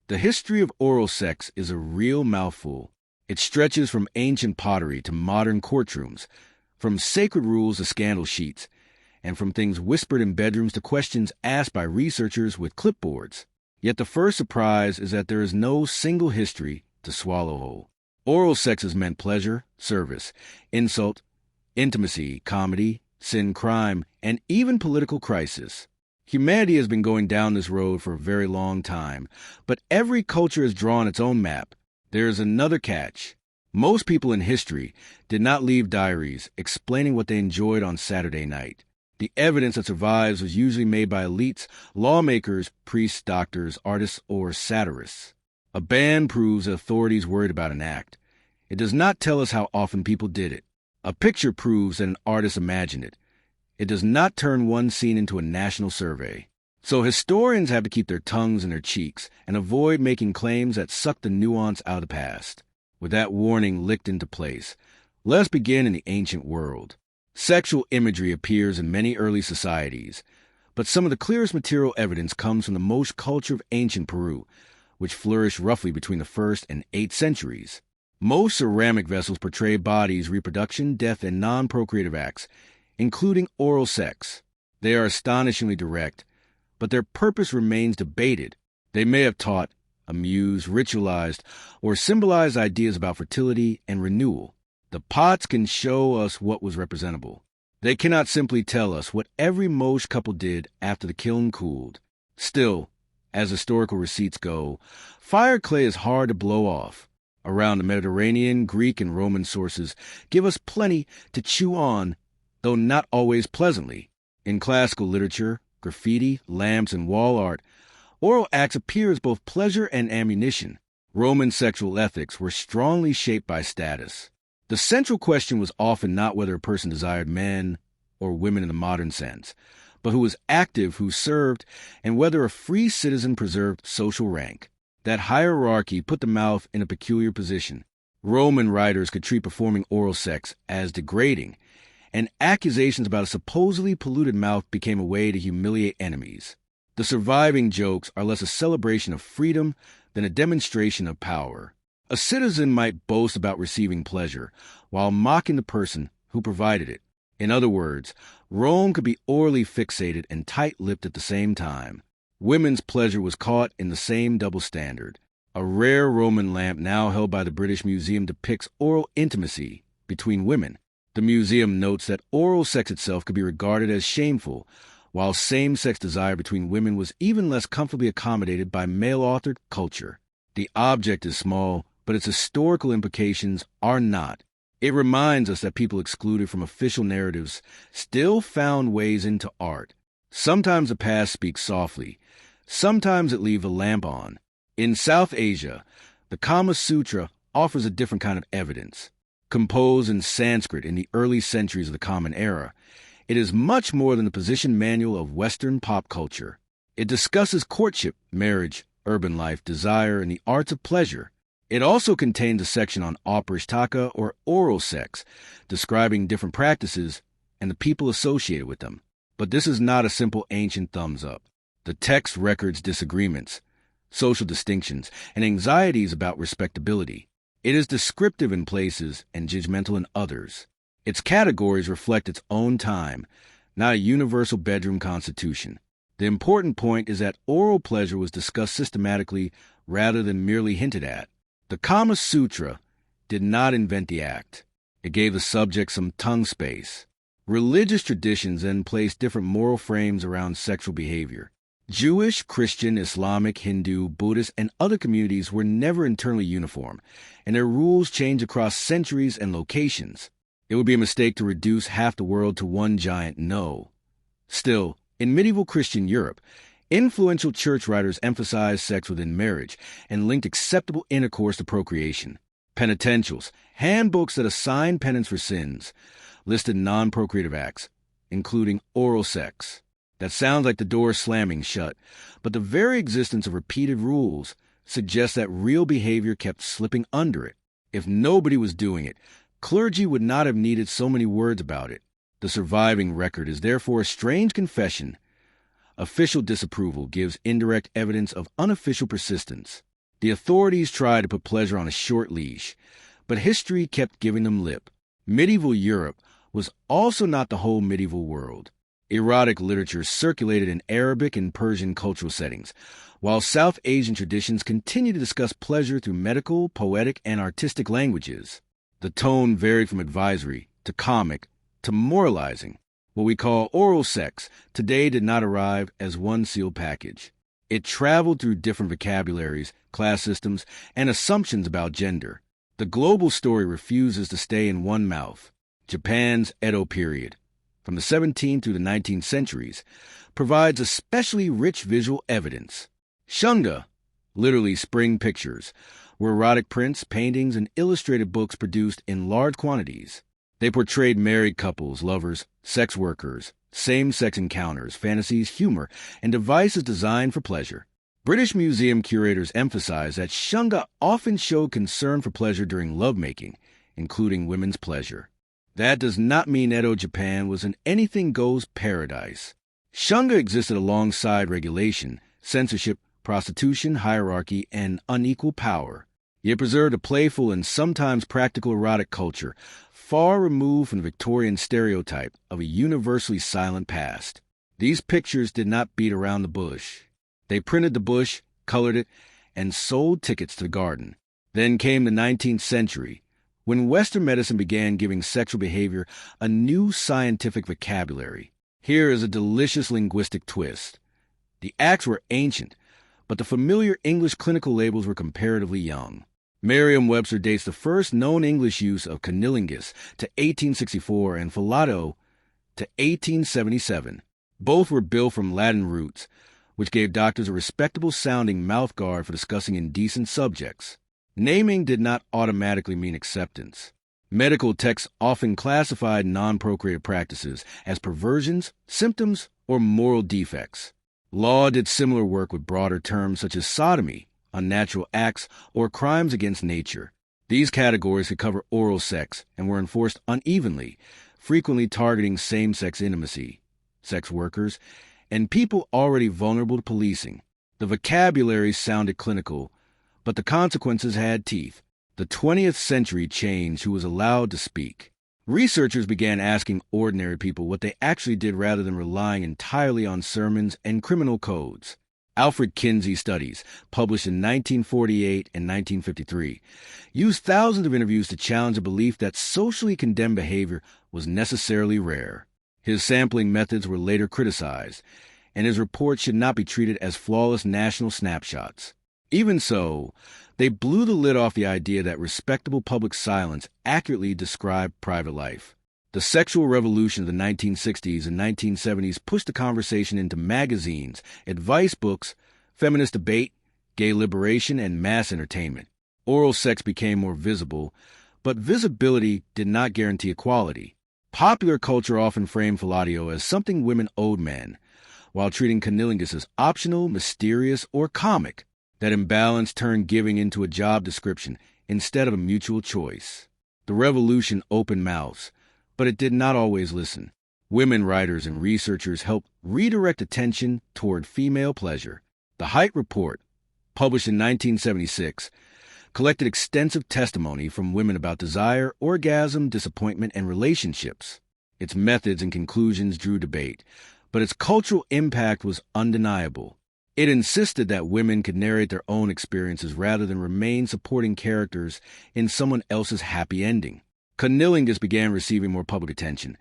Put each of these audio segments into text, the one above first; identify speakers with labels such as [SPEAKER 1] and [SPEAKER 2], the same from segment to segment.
[SPEAKER 1] The history of oral sex is a real mouthful. It stretches from ancient pottery to modern courtrooms, from sacred rules to scandal sheets, and from things whispered in bedrooms to questions asked by researchers with clipboards. Yet the first surprise is that there is no single history to swallow whole. Oral sex has meant pleasure, service, insult, intimacy, comedy, sin, crime, and even political crisis. Humanity has been going down this road for a very long time, but every culture has drawn its own map. There is another catch. Most people in history did not leave diaries explaining what they enjoyed on Saturday night. The evidence that survives was usually made by elites, lawmakers, priests, doctors, artists, or satirists. A ban proves that authorities worried about an act. It does not tell us how often people did it. A picture proves that an artist imagined it. It does not turn one scene into a national survey. So historians have to keep their tongues in their cheeks and avoid making claims that suck the nuance out of the past. With that warning licked into place, let's begin in the ancient world. Sexual imagery appears in many early societies, but some of the clearest material evidence comes from the Moche culture of ancient Peru, which flourished roughly between the 1st and 8th centuries. Most ceramic vessels portray bodies, reproduction, death, and non-procreative acts, including oral sex. They are astonishingly direct, but their purpose remains debated. They may have taught, amused, ritualized, or symbolized ideas about fertility and renewal. The pots can show us what was representable. They cannot simply tell us what every Moche couple did after the kiln cooled. Still, as historical receipts go, fire clay is hard to blow off. Around the Mediterranean, Greek and Roman sources give us plenty to chew on, though not always pleasantly. In classical literature, graffiti, lamps, and wall art, oral acts appear as both pleasure and ammunition. Roman sexual ethics were strongly shaped by status. The central question was often not whether a person desired men or women in the modern sense, but who was active, who served, and whether a free citizen preserved social rank. That hierarchy put the mouth in a peculiar position. Roman writers could treat performing oral sex as degrading, and accusations about a supposedly polluted mouth became a way to humiliate enemies. The surviving jokes are less a celebration of freedom than a demonstration of power. A citizen might boast about receiving pleasure while mocking the person who provided it. In other words, Rome could be orally fixated and tight-lipped at the same time. Women's pleasure was caught in the same double standard. A rare Roman lamp now held by the British Museum depicts oral intimacy between women. The museum notes that oral sex itself could be regarded as shameful, while same-sex desire between women was even less comfortably accommodated by male-authored culture. The object is small, but its historical implications are not. It reminds us that people excluded from official narratives still found ways into art. Sometimes the past speaks softly. Sometimes it leaves a lamp on. In South Asia, the Kama Sutra offers a different kind of evidence. Composed in Sanskrit in the early centuries of the Common Era, it is much more than the position manual of Western pop culture. It discusses courtship, marriage, urban life, desire, and the arts of pleasure. It also contains a section on auparishtaka, or oral sex, describing different practices and the people associated with them. But this is not a simple ancient thumbs up. The text records disagreements, social distinctions, and anxieties about respectability. It is descriptive in places and judgmental in others. Its categories reflect its own time, not a universal bedroom constitution. The important point is that oral pleasure was discussed systematically rather than merely hinted at. The Kama Sutra did not invent the act. It gave the subject some tongue space. Religious traditions then placed different moral frames around sexual behavior. Jewish, Christian, Islamic, Hindu, Buddhist, and other communities were never internally uniform, and their rules changed across centuries and locations. It would be a mistake to reduce half the world to one giant no. Still, in medieval Christian Europe, influential church writers emphasized sex within marriage and linked acceptable intercourse to procreation. Penitentials, handbooks that assigned penance for sins, listed non-procreative acts, including oral sex. That sounds like the door slamming shut, but the very existence of repeated rules suggests that real behavior kept slipping under it. If nobody was doing it, clergy would not have needed so many words about it. The surviving record is therefore a strange confession. Official disapproval gives indirect evidence of unofficial persistence. The authorities tried to put pleasure on a short leash, but history kept giving them lip. Medieval Europe was also not the whole medieval world. Erotic literature circulated in Arabic and Persian cultural settings, while South Asian traditions continued to discuss pleasure through medical, poetic, and artistic languages. The tone varied from advisory to comic to moralizing. What we call oral sex today did not arrive as one sealed package. It traveled through different vocabularies, class systems, and assumptions about gender. The global story refuses to stay in one mouth. Japan's Edo period, from the 17th through the 19th centuries, provides especially rich visual evidence. Shunga, literally spring pictures, were erotic prints, paintings, and illustrated books produced in large quantities. They portrayed married couples, lovers, sex workers, same-sex encounters, fantasies, humor, and devices designed for pleasure. British museum curators emphasize that Shunga often showed concern for pleasure during lovemaking, including women's pleasure. That does not mean Edo Japan was an anything-goes paradise. Shunga existed alongside regulation, censorship, prostitution, hierarchy, and unequal power. It preserved a playful and sometimes practical erotic culture, far removed from the Victorian stereotype of a universally silent past. These pictures did not beat around the bush. They printed the bush, colored it, and sold tickets to the garden. Then came the 19th century, when Western medicine began giving sexual behavior a new scientific vocabulary. Here is a delicious linguistic twist. The acts were ancient, but the familiar English clinical labels were comparatively young. Merriam-Webster dates the first known English use of cunnilingus to 1864 and fellatio to 1877. Both were built from Latin roots, which gave doctors a respectable-sounding mouthguard for discussing indecent subjects. Naming did not automatically mean acceptance. Medical texts often classified non-procreative practices as perversions, symptoms, or moral defects. Law did similar work with broader terms such as sodomy, unnatural acts, or crimes against nature. These categories could cover oral sex and were enforced unevenly, frequently targeting same-sex intimacy, sex workers, and people already vulnerable to policing. The vocabulary sounded clinical, but the consequences had teeth. The 20th century changed who was allowed to speak. Researchers began asking ordinary people what they actually did rather than relying entirely on sermons and criminal codes. Alfred Kinsey's studies, published in 1948 and 1953, used thousands of interviews to challenge the belief that socially condemned behavior was necessarily rare. His sampling methods were later criticized, and his reports should not be treated as flawless national snapshots. Even so, they blew the lid off the idea that respectable public silence accurately described private life. The sexual revolution of the 1960s and 1970s pushed the conversation into magazines, advice books, feminist debate, gay liberation, and mass entertainment. Oral sex became more visible, but visibility did not guarantee equality. Popular culture often framed fellatio as something women owed men, while treating cunnilingus as optional, mysterious, or comic. That imbalance turned giving into a job description instead of a mutual choice. The revolution opened mouths, but it did not always listen. Women writers and researchers helped redirect attention toward female pleasure. The Height Report, published in 1976, collected extensive testimony from women about desire, orgasm, disappointment, and relationships. Its methods and conclusions drew debate, but its cultural impact was undeniable. It insisted that women could narrate their own experiences rather than remain supporting characters in someone else's happy ending. Cunnilingus began receiving more public attention,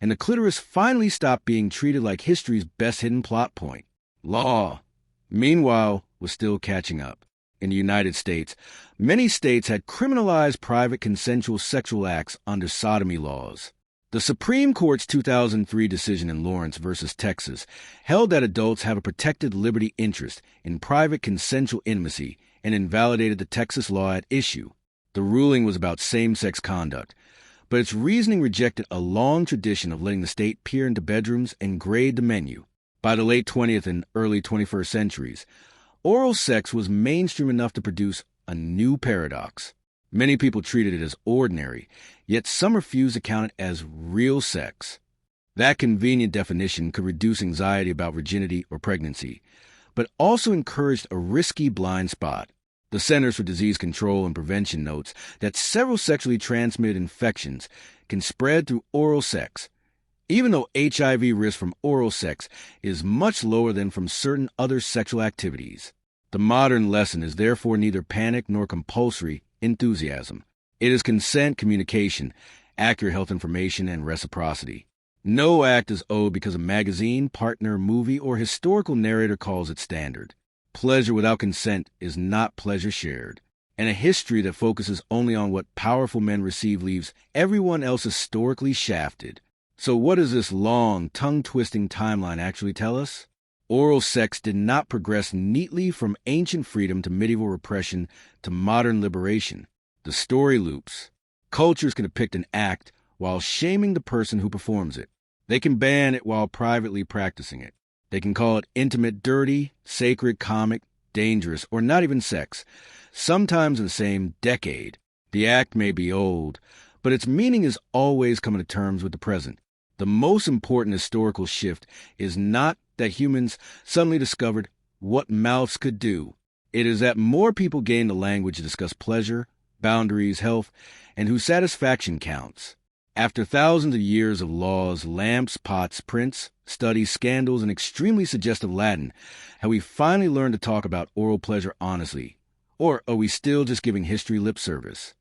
[SPEAKER 1] and the clitoris finally stopped being treated like history's best-hidden plot point. Law, meanwhile, was still catching up. In the United States, many states had criminalized private consensual sexual acts under sodomy laws. The Supreme Court's 2003 decision in Lawrence v. Texas held that adults have a protected liberty interest in private consensual intimacy and invalidated the Texas law at issue. The ruling was about same-sex conduct, but its reasoning rejected a long tradition of letting the state peer into bedrooms and grade the menu. By the late 20th and early 21st centuries, oral sex was mainstream enough to produce a new paradox. Many people treated it as ordinary, yet some refused to count it as real sex. That convenient definition could reduce anxiety about virginity or pregnancy, but also encouraged a risky blind spot. The Centers for Disease Control and Prevention notes that several sexually transmitted infections can spread through oral sex, even though HIV risk from oral sex is much lower than from certain other sexual activities. The modern lesson is therefore neither panic nor compulsory enthusiasm. It is consent, communication, accurate health information, and reciprocity. No act is owed because a magazine, partner, movie, or historical narrator calls it standard. Pleasure without consent is not pleasure shared. And a history that focuses only on what powerful men receive leaves everyone else historically shafted. So what does this long, tongue-twisting timeline actually tell us? Oral sex did not progress neatly from ancient freedom to medieval repression to modern liberation. The story loops. Cultures can depict an act while shaming the person who performs it. They can ban it while privately practicing it. They can call it intimate, dirty, sacred, comic, dangerous, or not even sex. Sometimes in the same decade. The act may be old, but its meaning is always coming to terms with the present. The most important historical shift is not that humans suddenly discovered what mouths could do. It is that more people gained the language to discuss pleasure, boundaries, health, and whose satisfaction counts. After thousands of years of laws, lamps, pots, prints, studies, scandals, and extremely suggestive Latin, have we finally learned to talk about oral pleasure honestly? Or are we still just giving history lip service?